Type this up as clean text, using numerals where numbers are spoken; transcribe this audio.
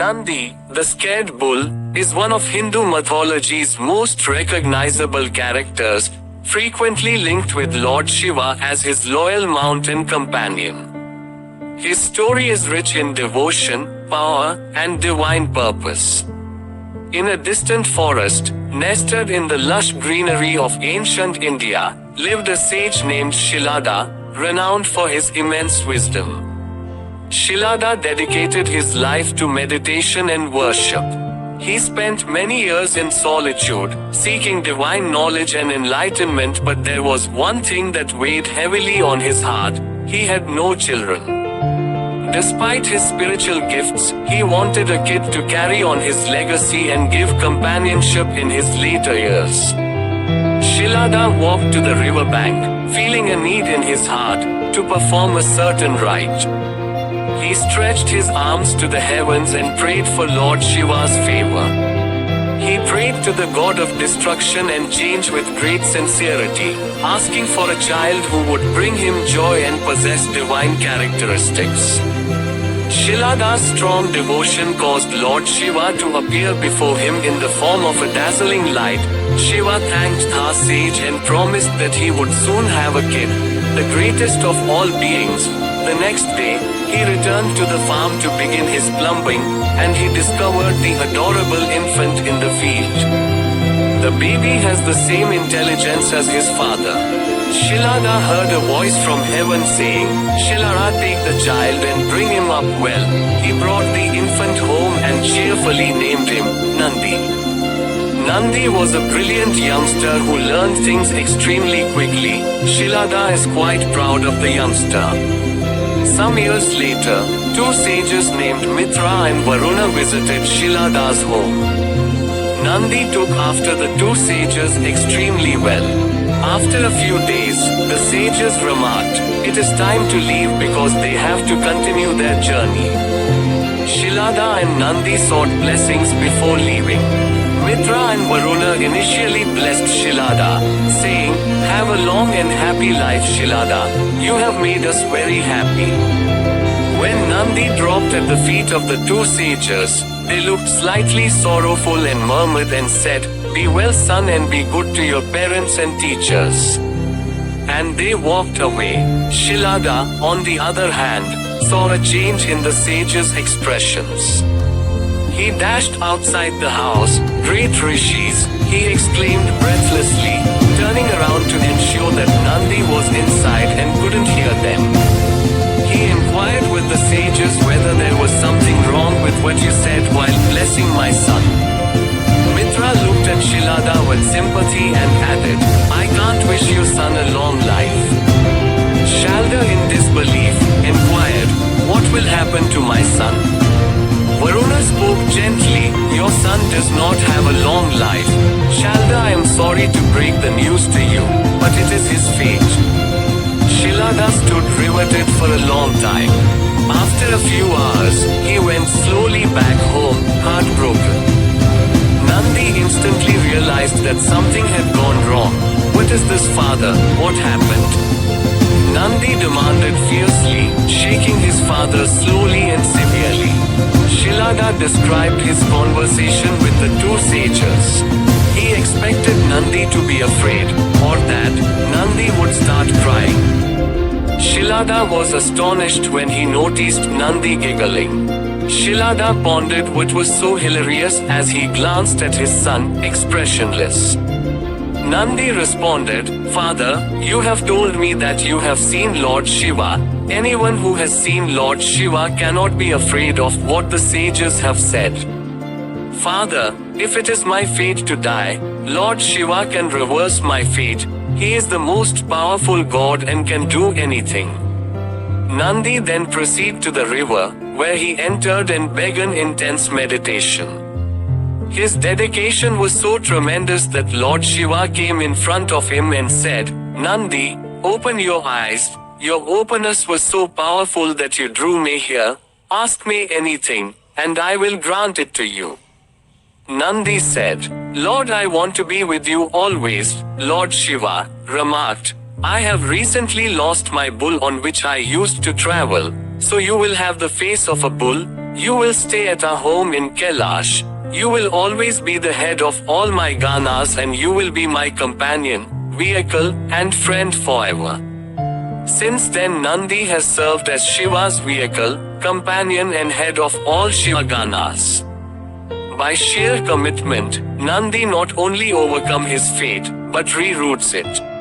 Nandi, the scared bull, is one of Hindu mythology's most recognizable characters, frequently linked with Lord Shiva as his loyal mountain companion. His story is rich in devotion, power, and divine purpose. In a distant forest, nestled in the lush greenery of ancient India, lived a sage named Shilada, renowned for his immense wisdom. Shilada dedicated his life to meditation and worship. He spent many years in solitude, seeking divine knowledge and enlightenment, but there was one thing that weighed heavily on his heart: he had no children. Despite his spiritual gifts, he wanted a kid to carry on his legacy and give companionship in his later years. Shilada walked to the river bank, feeling a need in his heart to perform a certain rite. He stretched his arms to the heavens and prayed for Lord Shiva's favor. He prayed to the god of destruction and change with great sincerity, asking for a child who would bring him joy and possess divine characteristics. Shilada's strong devotion caused Lord Shiva to appear before him in the form of a dazzling light. Shiva thanked the sage and promised that he would soon have a kid, the greatest of all beings. The next day, he returned to the farm to begin his plumbing, and he discovered the adorable infant in the field. The baby has the same intelligence as his father. Shilada heard a voice from heaven saying, "Shilada, take the child and bring him up well." He brought the infant home and cheerfully named him Nandi. Nandi was a brilliant youngster who learned things extremely quickly. Shilada is quite proud of the youngster. Some years later, two sages named Mitra and Varuna visited Shilada's home. Nandi took after the two sages extremely well. After a few days, the sages remarked, "It is time to leave because they have to continue their journey." Shilada and Nandi sought blessings before leaving. Mitra and Varuna initially blessed Shilada, saying, "Have a long and happy life, Shilada. You have made us very happy." When Nandi dropped at the feet of the two sages, they looked slightly sorrowful and murmured and said, "Be well, son, and be good to your parents and teachers." And they walked away. Shilada, on the other hand, saw a change in the sages' expressions. He dashed outside the house. "Great rishis," he exclaimed breathlessly, turning around to ensure that Nandi was inside and couldn't hear them. He inquired with the sages whether there was something wrong with what you said while blessing my son. Mitra looked at Shilada with sympathy and added, "I can't wish your son a long life." Shilada, in disbelief, inquired, "What will happen to my son?" Varuna spoke gently, "Your son does not have a long life. Shilada, I am sorry to break the news to you, but it is his fate." Shilada stood riveted for a long time. After a few hours, he went slowly back home, heartbroken. Nandi instantly realized that something had gone wrong. "What is this, father? What happened?" Nandi demanded fiercely, shaking his father slowly and severely. Shilada described his conversation with the two sages. He expected Nandi to be afraid, or that Nandi would start crying. Shilada was astonished when he noticed Nandi giggling. Shilada pondered what was so hilarious as he glanced at his son, expressionless. Nandi responded, "Father, you have told me that you have seen Lord Shiva. Anyone who has seen Lord Shiva cannot be afraid of what the sages have said. Father, if it is my fate to die, Lord Shiva can reverse my fate. He is the most powerful god and can do anything." Nandi then proceeded to the river, where he entered and began intense meditation. His dedication was so tremendous that Lord Shiva came in front of him and said, "Nandi, open your eyes. Your openness was so powerful that you drew me here. Ask me anything, and I will grant it to you." Nandi said, "Lord, I want to be with you always." Lord Shiva remarked, "I have recently lost my bull on which I used to travel, so you will have the face of a bull, You will stay at our home in Kailash. You will always be the head of all my ganas and you will be my companion, vehicle, and friend forever. Since then Nandi has served as Shiva's vehicle, companion and head of all Shiva ganas. By sheer commitment, Nandi not only overcome his fate, but reroutes it.